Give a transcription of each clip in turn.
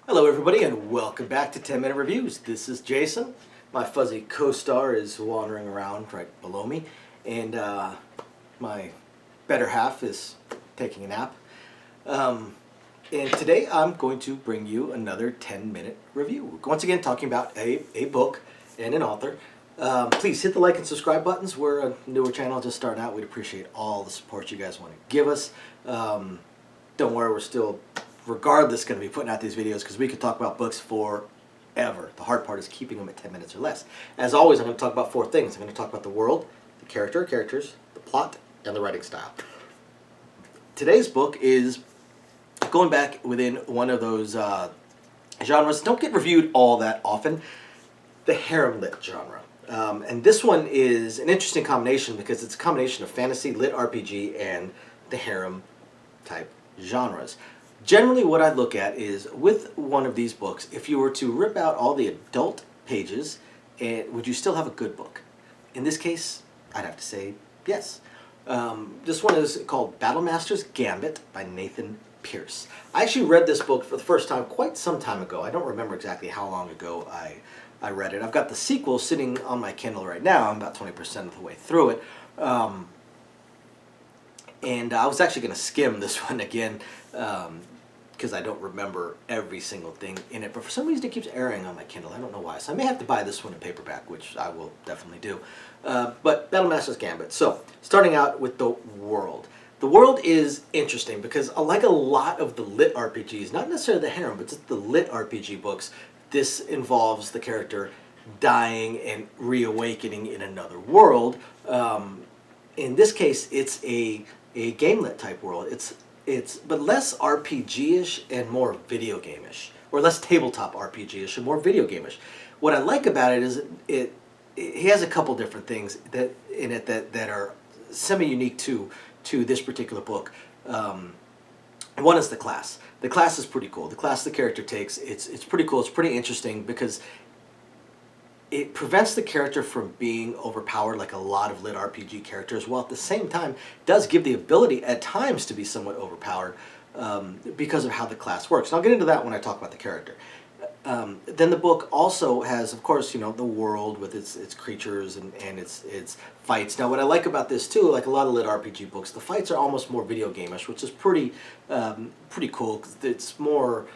Hello everybody and welcome back to 10 Minute Reviews. This is Jason. My fuzzy co-star is wandering around right below me, and my better half is taking a nap. And today I'm going to bring you another 10-minute review. Once again talking about a book and an author. Please hit the like and subscribe buttons. We're a newer channel just starting out. We'd appreciate all the support you guys want to give us. Don't worry, we're still regardless going to be putting out these videos because we could talk about books forever. The hard part is keeping them at 10 minutes or less. As always, I'm going to talk about four things. I'm going to talk about the world, the characters, the plot, and the writing style. Today's book is going back within one of those genres that don't get reviewed all that often, the harem lit genre. And this one is an interesting combination because it's a combination of fantasy, lit RPG, and the harem type genres. Generally what I look at is, with one of these books, if you were to rip out all the adult pages, would you still have a good book? In this case, I'd have to say yes. This one is called Battlemasters Gambit by Nathan Pierce. I actually read this book for the first time quite some time ago. I don't remember exactly how long ago I read it. I've got the sequel sitting on my Kindle right now. I'm about 20% of the way through it. And I was actually going to skim this one again because I don't remember every single thing in it. But for some reason it keeps airing on my Kindle. I don't know why. So I may have to buy this one in paperback, which I will definitely do. But Battlemasters Gambit. So starting out with the world. The world is interesting because, like a lot of the lit RPGs, not necessarily the harem, but just the lit RPG books, this involves the character dying and reawakening in another world. In this case, it's a gamelit type world. It's but less RPG-ish and more video game-ish, or less tabletop RPG-ish and more video game-ish. What I like about it is it has a couple different things that in it that are semi-unique to this particular book. One is the class. The class is pretty cool. The class the character takes, it's pretty cool. It's pretty interesting because it prevents the character from being overpowered like a lot of lit RPG characters, while at the same time does give the ability at times to be somewhat overpowered because of how the class works. And I'll get into that when I talk about the character. Then the book also has, of course, the world with its creatures and its fights. Now, what I like about this too, like a lot of lit RPG books, the fights are almost more video game-ish, which is pretty cool. Cause it's more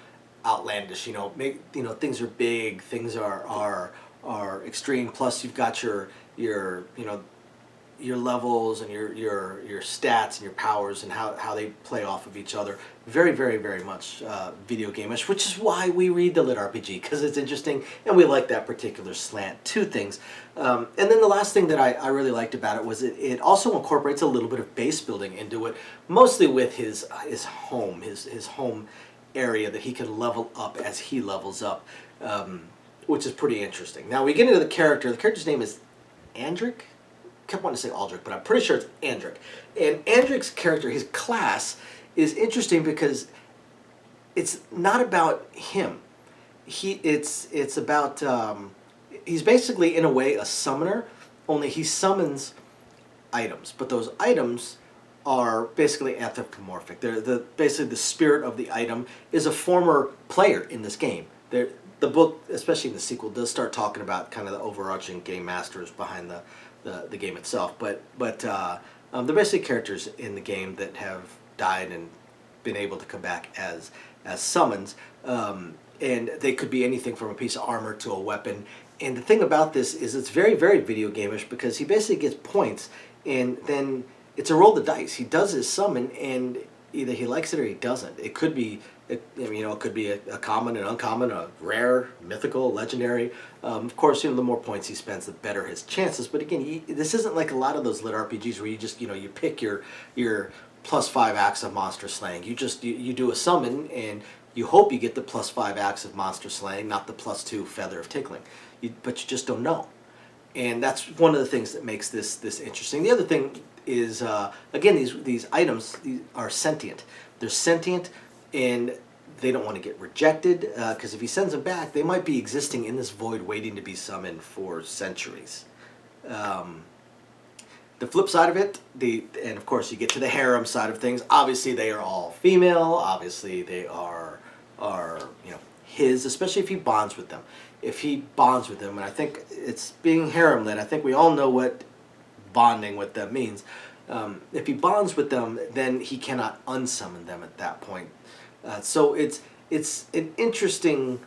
outlandish. Things are big, things are extreme. Plus, you've got your levels and your stats and your powers and how they play off of each other. Very, very, very much video game-ish, which is why we read the lit RPG, because it's interesting and we like that particular slant to things. And then the last thing that I really liked about it was it also incorporates a little bit of base building into it, mostly with his home, his home area that he can level up as he levels up, which is pretty interesting. Now we get into the character. The character's name is Andric. Kept wanting to say Aldrich, but I'm pretty sure it's Andric. And Andric's character, his class, is interesting because it's not about him. It's about he's basically in a way a summoner, only he summons items, but those items are basically anthropomorphic. They're basically the spirit of the item is a former player in this game. The book, especially in the sequel, does start talking about kind of the overarching game masters behind the game itself. But they're basically characters in the game that have died and been able to come back as summons. And they could be anything from a piece of armor to a weapon. And the thing about this is it's very, very video game-ish because he basically gets points, and then it's a roll the dice. He does his summon, and either he likes it or he doesn't. It could be, it could be a common, an uncommon, a rare, mythical, legendary. Of course, the more points he spends, the better his chances. But again, this isn't like a lot of those lit RPGs where you just, you pick your +5 acts of monster slaying. You do a summon, and you hope you get the +5 acts of monster slaying, not the +2 feather of tickling. But you just don't know. And that's one of the things that makes this interesting. The other thing is, again, these items are sentient. They're sentient, and they don't want to get rejected, because if he sends them back, they might be existing in this void waiting to be summoned for centuries. The flip side of it, and of course you get to the harem side of things, obviously they are all female, obviously they are his, especially if he bonds with them. If he bonds with them, and I think it's being harem lit, I think we all know what bonding with them means. If he bonds with them, then he cannot unsummon them at that point. So it's an interesting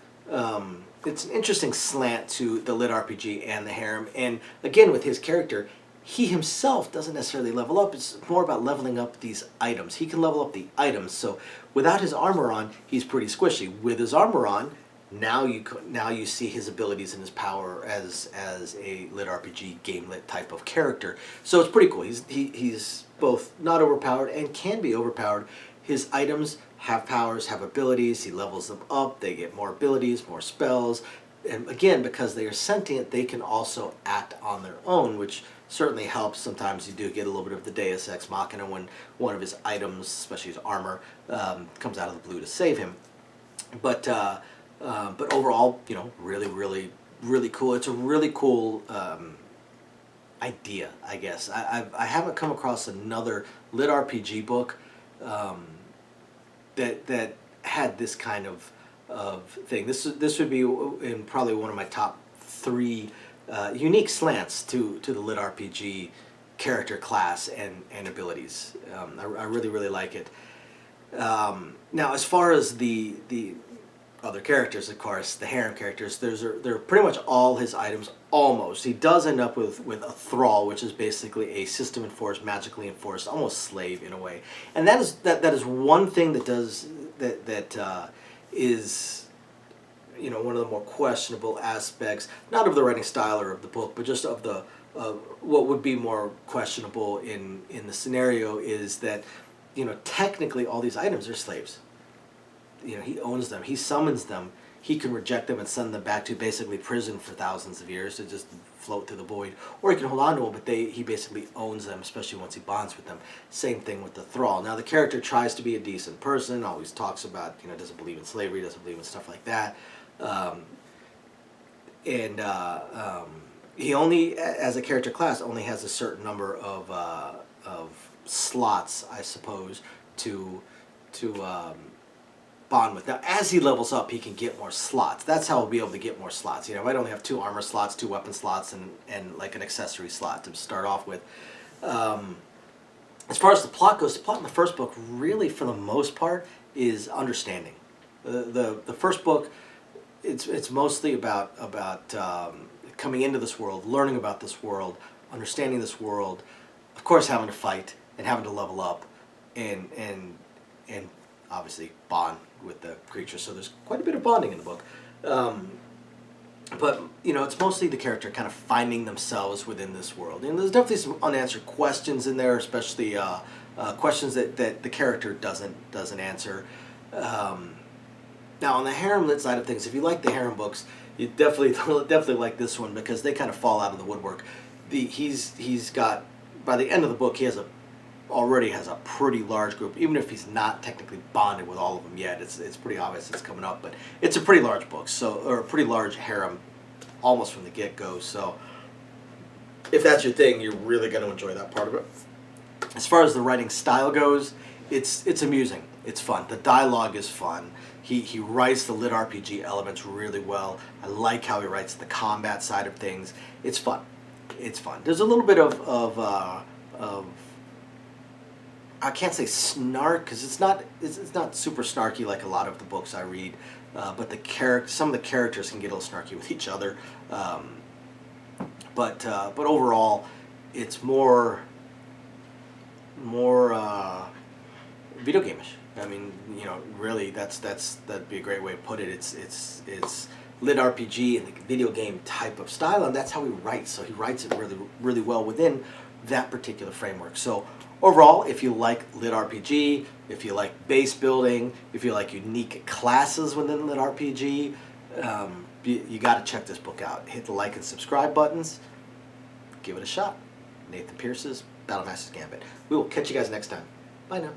slant to the lit RPG and the harem. And again, with his character, he himself doesn't necessarily level up. It's more about leveling up these items. He can level up the items. So without his armor on, he's pretty squishy. With his armor on, now you see his abilities and his power as a lit RPG gamelit type of character. So it's pretty cool. He's both not overpowered and can be overpowered. His items have powers, have abilities. He levels them up. They get more abilities, more spells. And again, because they are sentient, they can also act on their own, which certainly helps. Sometimes you do get a little bit of the Deus Ex Machina when one of his items, especially his armor, comes out of the blue to save him. But overall, really, really, really cool. It's a really cool idea, I guess. I haven't come across another lit RPG book that had this kind of thing. This would be in probably one of my top 3 unique slants to the lit RPG character class and abilities. I really, really like it. Now, as far as the other characters, of course, the harem characters, they're pretty much all his items, almost. He does end up with a thrall, which is basically a system enforced, magically enforced, almost slave in a way. And that is one thing that is one of the more questionable aspects, not of the writing style or of the book, but just of what would be more questionable in the scenario is that technically all these items are slaves. He owns them, he summons them, he can reject them and send them back to basically prison for thousands of years to just float through the void, or he can hold on to them, but he basically owns them, especially once he bonds with them. Same thing with the thrall. Now the character tries to be a decent person, always talks about doesn't believe in slavery, doesn't believe in stuff like that, he only, as a character class, only has a certain number of slots, I suppose, to bond with. Now, as he levels up, he can get more slots. That's how he'll be able to get more slots. I might only have 2 armor slots, 2 weapon slots, and like an accessory slot to start off with. As far as the plot goes, the plot in the first book really, for the most part, is understanding. The first book, it's mostly about coming into this world, learning about this world, understanding this world, of course having to fight and having to level up, and obviously bond with the creature. So there's quite a bit of bonding in the book. But it's mostly the character kind of finding themselves within this world. And there's definitely some unanswered questions in there, especially questions that the character doesn't answer. Now on the harem lit side of things, if you like the harem books, you definitely like this one, because they kind of fall out of the woodwork. He's got, by the end of the book, he already has a pretty large group, even if he's not technically bonded with all of them yet. It's pretty obvious it's coming up, but it's a pretty large book, or a pretty large harem, almost from the get-go. So if that's your thing, you're really going to enjoy that part of it. As far as the writing style goes, it's amusing. It's fun. The dialogue is fun. He writes the lit RPG elements really well. I like how he writes the combat side of things. It's fun. It's fun. There's a little bit of I can't say snark, because it's not super snarky like a lot of the books I read, but some of the characters can get a little snarky with each other. But overall, it's more video game-ish. I mean, really, that'd be a great way to put it. It's lit RPG and the video game type of style, and that's how he writes. So he writes it really, really well within that particular framework. So overall, if you like lit RPG, if you like base building, if you like unique classes within lit RPG, you got to check this book out. Hit the like and subscribe buttons. Give it a shot. Nathan Pierce's Battlemasters Gambit. We will catch you guys next time. Bye now.